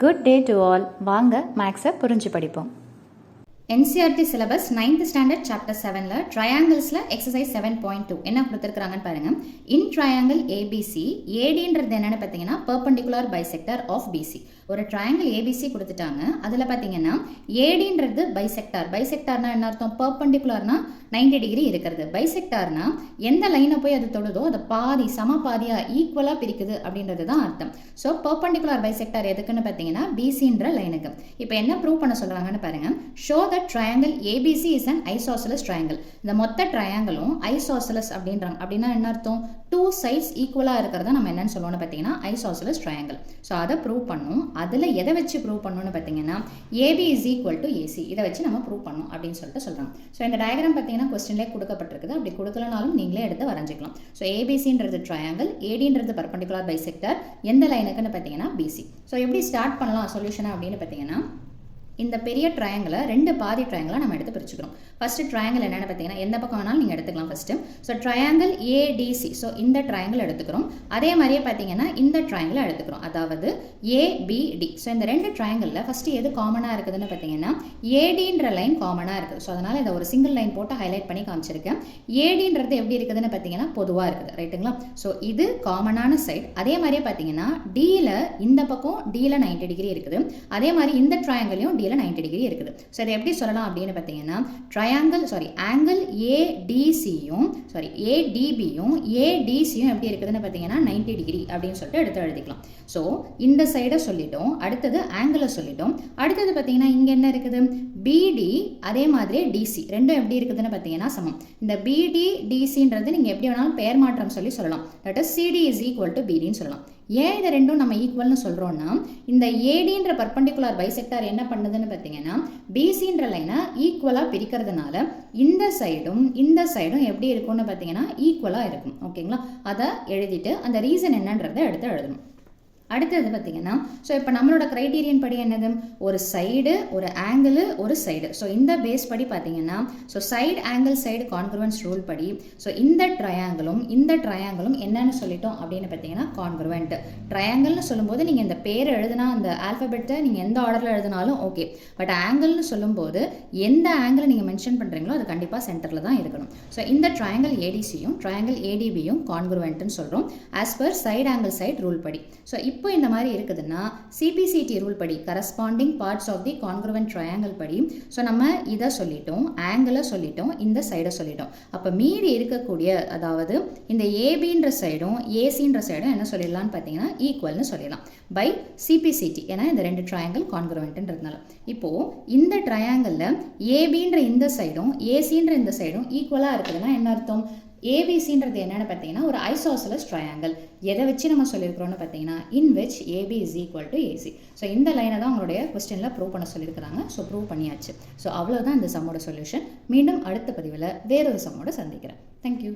Good day to all. வாங்க மேக்ஸை புரிஞ்சு படிப்போம். NCERT syllabus 9th standard chapter 7ல trianglesல exercise 7.2 என்ன கொடுத்திருக்காங்கன்னு பாருங்க. In triangle ABC, ADன்றது என்னன்னு பார்த்தீங்கன்னா perpendicular bisector of BC. ஒரு triangle ABC கொடுத்துட்டாங்க. அதில் பார்த்தீங்கன்னா ADன்றது bisector. Bisectorனா என்ன அர்த்தம்? perpendicularனா 90 டிகிரி இருக்கிறது. bisectorனா எந்த லைனை போய் அது தொடுதோ அதை பாதி சம பாதியா ஈக்குவலாக பிரிக்குது அப்படின்றது தான் அர்த்தம். ஸோ perpendicular bisector எதுக்குன்னு பார்த்தீங்கன்னா BCன்ற லைனுக்கு. இப்போ என்ன ப்ரூவ் பண்ண சொல்றாங்கன்னு பாருங்க. Show that triangle ABC is an isosceles triangle. இந்த மொத்த ட்ரையாங்கிளும் ஐசோசலஸ் அப்படின்றாங்க. அப்படின்னா என்ன அர்த்தம்? டூ சைட்ஸ் ஈக்குவலாக இருக்கிறத நம்ம என்னன்னு சொல்லுவோம்னு பார்த்தீங்கன்னா ஐசோசலஸ் ட்ரையாங்கிள். ஸோ அதை ப்ரூவ் பண்ணும். அதில் எதை வச்சு ப்ரூவ் பண்ணணும்னு பார்த்தீங்கன்னா AB is equal to AC. இதை வச்சு நம்ம ப்ரூவ் பண்ணணும் அப்படின்னு சொல்லிட்டு சொல்கிறாங்க. ஸோ இந்த டயக்ராம் பார்த்தீங்கன்னா கொஸ்டின்லேயே கொடுக்கப்பட்டிருக்குது. அப்படி கொடுக்கலனாலும் நீங்களே எடுத்து வரைஞ்சிக்கலாம். ஸோ ABCன்றது ட்ரையாங்கிள், ADன்றது பர்பண்டிகுலர் பைசெக்டர், எந்த லைனுக்குன்னு பார்த்தீங்கன்னா BC. ஸோ எப்படி ஸ்டார்ட் பண்ணலாம் சொல்யூஷனை அப்படின்னு பார்த்தீங்கன்னா இந்த பெரிய ட்ரையாங்கிளை ரெண்டு பாதி ட்ரையாங்கிளாக நம்ம எடுத்து பிரிச்சுக்கிறோம். ஃபஸ்ட்டு ட்ரையாங்கிள் என்னென்னு பார்த்தீங்கன்னா எந்த பக்கம் வேணாலும் நீங்கள் எடுத்துக்கலாம் first. So triangle ADC. So இந்த ட்ரையாங்கிள் எடுத்துக்கிறோம். அதே மாதிரியே பார்த்தீங்கன்னா இந்த ட்ரையாங்கிளை எடுத்துக்கிறோம், அதாவது ABD. ஸோ இந்த ரெண்டு ட்ரையாங்கிளில் ஃபஸ்ட்டு எது காமனாக இருக்குதுன்னு பார்த்தீங்கன்னா ADன்ற லைன் காமனாக இருக்குது. ஸோ அதனால் இதை ஒரு சிங்கிள் லைன் போட்டு ஹைலைட் பண்ணி காமிச்சிருக்கேன். ADன்றது எப்படி இருக்குதுன்னு பார்த்தீங்கன்னா பொதுவாக இருக்குது, ரைட்டுங்களா? ஸோ இது காமனான சைடு. அதே மாதிரியே பார்த்தீங்கன்னா Dயில் இந்த பக்கம் Dயில் 90 டிகிரி இருக்குது. அதே மாதிரி இந்த ட்ரையாங்கிளையும் Dயில் 90 டிகிரி இருக்குது. ஸோ இதை எப்படி சொல்லலாம் அப்படின்னு பார்த்தீங்கன்னா ஆங்கிள் ADBயும் ADCயும் எப்படி இருக்குதுன்னு பார்த்தீங்கன்னா 90 டிகிரி அப்படின்னு சொல்லிட்டு எடுத்து எழுதிக்கலாம். ஸோ இந்த சைடை சொல்லிட்டோம், அடுத்தது ஆங்கிளை சொல்லிட்டோம். அடுத்தது பார்த்தீங்கன்னா இங்கே என்ன இருக்குது? BD அதே மாதிரி DC ரெண்டும் எப்படி இருக்குதுன்னு பார்த்தீங்கன்னா சமம். இந்த BD DCன்றது நீங்கள் எப்படி வேணாலும் பெயர் மாற்றம் சொல்லலாம். That is CD is equal to BDன்னு சொல்லலாம். ஏன் இதை ரெண்டும் நம்ம ஈக்குவல்னு சொல்கிறோன்னா இந்த ADன்ற பர்பண்டிகுலர் பைசெக்டார் என்ன பண்ணுதுன்னு பார்த்தீங்கன்னா BCன்ற லைனை ஈக்குவலாக பிரிக்கிறதுனால இந்த சைடும் எப்படி இருக்கும்னு பார்த்தீங்கன்னா ஈக்குவலாக இருக்கும். ஓகேங்களா? அதை எழுதிட்டு அந்த ரீசன் என்னன்றதை எடுத்து எழுதணும். அடுத்தது பார்த்தீங்கன்னா ஸோ இப்போ நம்மளோட க்ரைட்டீரியன் படி என்னது? ஒரு சைடு, ஒரு ஆங்கிள், ஒரு சைடு. ஸோ இந்த பேஸ் படி பார்த்தீங்கன்னா so side angle side congruence rule படி ஸோ இந்த ட்ரையாங்கிளும் என்னன்னு சொல்லிட்டோம் அப்படின்னு பார்த்தீங்கன்னா கான்க்ருவன்ட். ட்ரையாங்கிள்னு சொல்லும்போது நீங்கள் இந்த பேர் எழுதுனா அந்த ஆல்ஃபபெட்டை நீங்கள் எந்த ஆர்டரில் எழுதினாலும் ஓகே. பட் ஆங்கிள்னு சொல்லும்போது எந்த ஆங்கிள் நீங்கள் மென்ஷன் பண்ணுறீங்களோ அது கண்டிப்பாக சென்டரில் தான் இருக்கணும். ஸோ இந்த ட்ரையாங்கிள் ADCயும் ட்ரையாங்கிள் ADBயும் கான்க்ருவன்ட்னு சொல்கிறோம் as per side angle side rule படி. ஸோ இப்போ இந்த மாதிரி இருக்குதுன்னா CPCT ரூல் படி corresponding parts of the congruent triangle படி ஸோ நம்ம இதை சொல்லிட்டோம், ஆங்கிளை சொல்லிட்டோம், இந்த சைடை சொல்லிட்டோம். அப்போ மீறி இருக்கக்கூடிய அதாவது இந்த ABன்ற சைடும் ACன்ற சைடும் என்ன சொல்லிடலாம்னு பார்த்தீங்கன்னா ஈக்குவல்னு சொல்லிடலாம் பை CPCT. ஏன்னா இந்த ரெண்டு ட்ரையாங்கிள் கான்க்ருவன்ட்ன்றதுனால இப்போது இந்த ட்ரையாங்கிளில் ABன்ற இந்த சைடும் ACன்ற இந்த சைடும் ஈக்குவலாக இருக்குதுன்னா என்ன அர்த்தம்? ABCன்றது என்னென்னு பார்த்தீங்கன்னா ஒரு ஐசோசலஸ் ட்ரையாங்கிள். எதை வச்சு நம்ம சொல்லியிருக்கிறோம்னு பார்த்தீங்கன்னா in which AB is equal to AC. So இந்த லைனை தான் உங்களுடைய கொஸ்டினில் ப்ரூவ் பண்ண சொல்லியிருக்கிறாங்க. ஸோ ப்ரூவ் பண்ணியாச்சு. ஸோ அவ்வளோதான் இந்த சம்மோட சொல்யூஷன். மீண்டும் அடுத்த பதிவில் வேறொரு சம்மோட சந்திக்கிறேன். தேங்க்யூ.